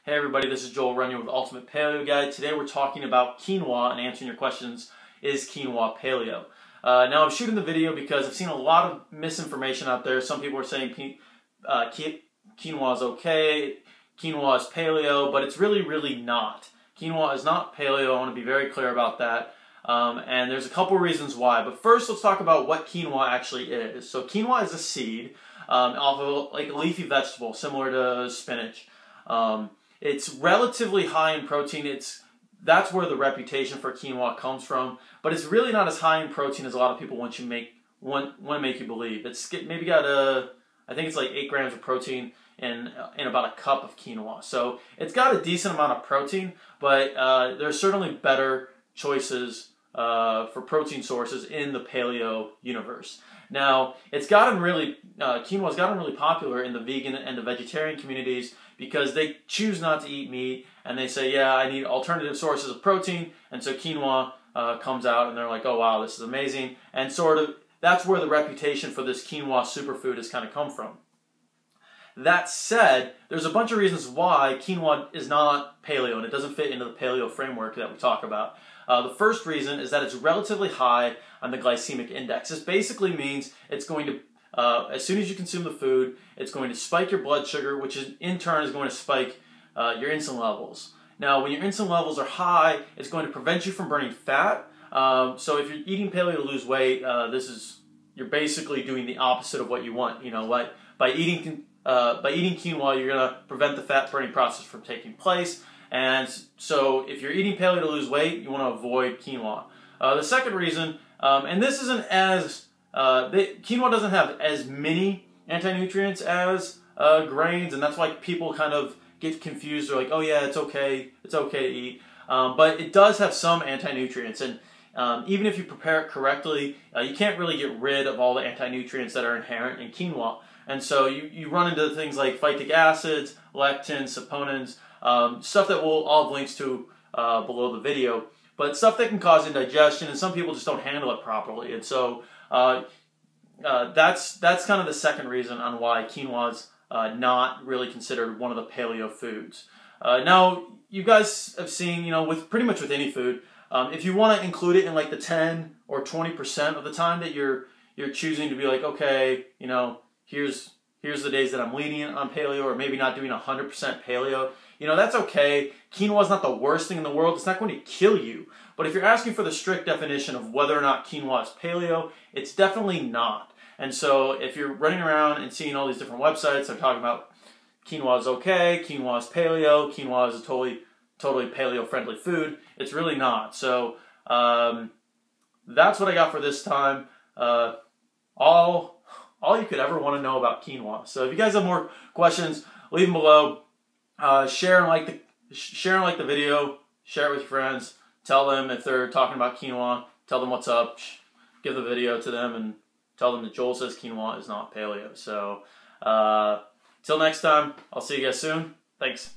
Hey everybody, this is Joel Runyon with Ultimate Paleo Guide. Today we're talking about quinoa and answering your questions, is quinoa paleo? Now I'm shooting the video because I've seen a lot of misinformation out there. Some people are saying quinoa is okay, quinoa is paleo, but it's really not. Quinoa is not paleo. I want to be very clear about that. And there's a couple reasons why. But first, let's talk about what quinoa actually is. So quinoa is a seed off of like a leafy vegetable, similar to spinach. It's relatively high in protein. That's where the reputation for quinoa comes from. But it's really not as high in protein as a lot of people want to make you believe. It's maybe got I think it's like 8 grams of protein in about a cup of quinoa. So it's got a decent amount of protein, but there's certainly better choices for protein sources in the paleo universe. Now, quinoa's gotten really popular in the vegan and the vegetarian communities because they choose not to eat meat and they say, yeah, I need alternative sources of protein, and so quinoa comes out and they're like, oh wow, this is amazing, and sort of that's where the reputation for this quinoa superfood has kind of come from. That said, there's a bunch of reasons why quinoa is not paleo and it doesn't fit into the paleo framework that we talk about. The first reason is that it's relatively high on the glycemic index. This basically means it's going to, as soon as you consume the food, it's going to spike your blood sugar, which in turn is going to spike your insulin levels. Now, when your insulin levels are high, it's going to prevent you from burning fat. So if you're eating paleo to lose weight, you're basically doing the opposite of what you want. You know, by eating quinoa, you're going to prevent the fat burning process from taking place. And so if you're eating paleo to lose weight, you want to avoid quinoa. The second reason, and this isn't as, quinoa doesn't have as many anti-nutrients as grains, and that's why people kind of get confused. They're like, oh yeah, it's okay to eat. But it does have some anti-nutrients, and even if you prepare it correctly, you can't really get rid of all the anti-nutrients that are inherent in quinoa. And so you run into things like phytic acids, lectins, saponins, stuff that I'll have links to below the video, but stuff that can cause indigestion, and some people just don't handle it properly. And so that's kind of the second reason on why quinoa is not really considered one of the paleo foods. Now, you guys have seen, pretty much with any food, if you want to include it in like the 10 or 20% of the time that you're choosing to be like, okay, here's the days that I'm lenient on paleo, or maybe not doing 100% paleo. That's okay. Quinoa is not the worst thing in the world. It's not going to kill you. But if you're asking for the strict definition of whether or not quinoa is paleo, it's definitely not. And so if you're running around and seeing all these different websites, they're talking about quinoa is okay, quinoa is paleo, quinoa is a totally paleo-friendly food. It's really not. So that's what I got for this time. All you could ever want to know about quinoa. So if you guys have more questions, leave them below. Share and like the video. Share it with your friends. Tell them if they're talking about quinoa. Tell them what's up. Give the video to them and tell them that Joel says quinoa is not paleo. So till next time, I'll see you guys soon. Thanks.